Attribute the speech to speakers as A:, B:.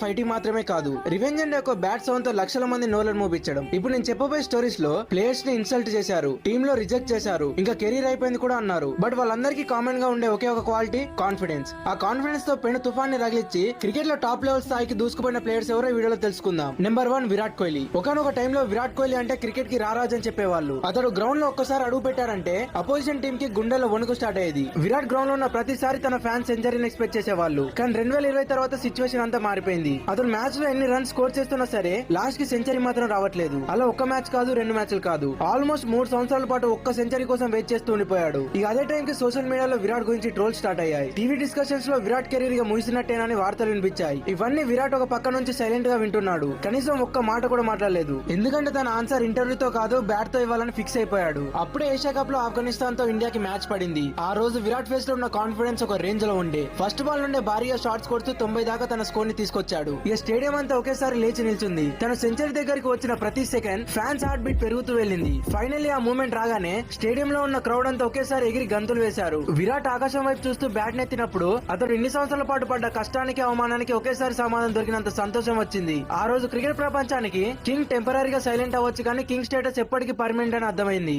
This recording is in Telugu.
A: ఫైటింగ్ మాత్రమే కాదు, రివెంజ్ అంటే ఒక బ్యాట్ సౌండ్ తో లక్షల మంది నోలను మోపించడం. ఇప్పుడు నేను చెప్పబోయే స్టోరీస్ లో ప్లేయర్స్ ని ఇన్సల్ట్ చేశారు, టీమ్ లో రిజెక్ట్ చేశారు, ఇంకా కెరీర్ అయిపోయింది కూడా అన్నారు. బట్ వాళ్ళందరికీ కామన్ గా ఉండే ఒకే ఒక క్వాలిటీ కాన్ఫిడెన్స్. ఆ కాన్ఫిడెన్స్ తో పెను తుఫాన్ ని రగిలిచ్చి క్రికెట్ లో టాప్ లెవెల్ స్థాయికి దూసుకుపోయిన ప్లేయర్స్ ఎవరో వీడియోలో తెలుసుకుందాం. నెంబర్ 1 విరాట్ కోహ్లీ. ఒకనొక టైంలో విరాట్ కోహ్లీ అంటే క్రికెట్ కి రారాజ్ అని చెప్పేవాళ్ళు. అతడు గ్రౌండ్ లో ఒక్కసారి అడుగు పెట్టారంటే అపోజిషన్ టీమ్ కి గుండెల్లో వణుకు స్టార్ట్ అయ్యేది. విరాట్ గ్రౌండ్ లో ఉన్న ప్రతిసారి తన ఫ్యాన్స్ సెంచరీని ఎక్స్పెక్ట్ చేసేవాళ్ళు. కానీ 2020 తర్వాత సిచ్యువేషన్ అంతా మారిపోయింది. అతను మ్యాచ్ లో ఎన్ని రన్స్ స్కోర్ చేస్తున్నా సరే లాస్ట్ కి సెంచరీ మాత్రం రావట్లేదు. అలా ఒక్క మ్యాచ్ కాదు, 2 మ్యాచ్లు కాదు, ఆల్మోస్ట్ 3 సంవత్సరాల పాటు ఒక్క సెంచరీ కోసం వెయిట్ చేస్తూ ఉండిపోయాడు. ఇక అదే టైం కి సోషల్ మీడియాలో విరాట్ గురించి ట్రోల్ స్టార్ట్ అయ్యాయి. టీవీ డిస్కషన్స్ లో విరాట్ కెరీర్ గా ముగిసినట్టేనని వార్తలు వినిపించాయి. ఇవన్నీ విరాట్ ఒక పక్క నుంచి సైలెంట్ గా వింటున్నాడు. కనీసం ఒక్క మాట కూడా మాట్లాడలేదు. ఎందుకంటే తన ఆన్సర్ ఇంటర్వ్యూతో కాదు, బ్యాట్ తో ఇవ్వాలని ఫిక్స్ అయిపోయాడు. అప్పుడే ఏషియా కప్ లో ఆఫ్ఘనిస్తాన్ తో ఇండియాకి మ్యాచ్ పడింది. ఆ రోజు విరాట్ ఫేస్ లో ఉన్న కాన్ఫిడెన్స్ ఒక రేంజ్ లో ఉండే. ఫస్ట్ బాల్ నుండే భారీగా షాట్స్ కొడుతూ 90 దాకా తన స్కోర్ ని తీసుకొచ్చాడు. ఇక స్టేడియం అంతా ఒకేసారి లేచి నిల్చుంది. తన సెంచరీ దగ్గరికి వచ్చిన ప్రతి సెకండ్ ఫ్యాన్స్ హార్ట్ బీట్ పెరుగుతూ వెళ్ళింది. ఫైనల్లీ ఆ మూమెంట్ రాగానే స్టేడియం లో ఉన్న క్రౌడ్ అంతా ఒకేసారి ఎగిరి గంతులు వేశారు. విరాట్ ఆకాశం వైపు చూస్తూ బ్యాట్ నెత్తినప్పుడు అతడు ఇన్ని సంవత్సరాల పాటు పడ్డ కష్టానికి అవమానానికి ఒకేసారి సమాధానం దొరికినంత సంతోషం వచ్చింది. ఆ రోజు క్రికెట్ ప్రపంచానికి కింగ్ టెంపరీగా సైలెంట్ అవ్వచ్చు, కానీ కింగ్ స్టేటస్ ఎప్పటికీ పర్మనెంట్ అని అర్థమైంది.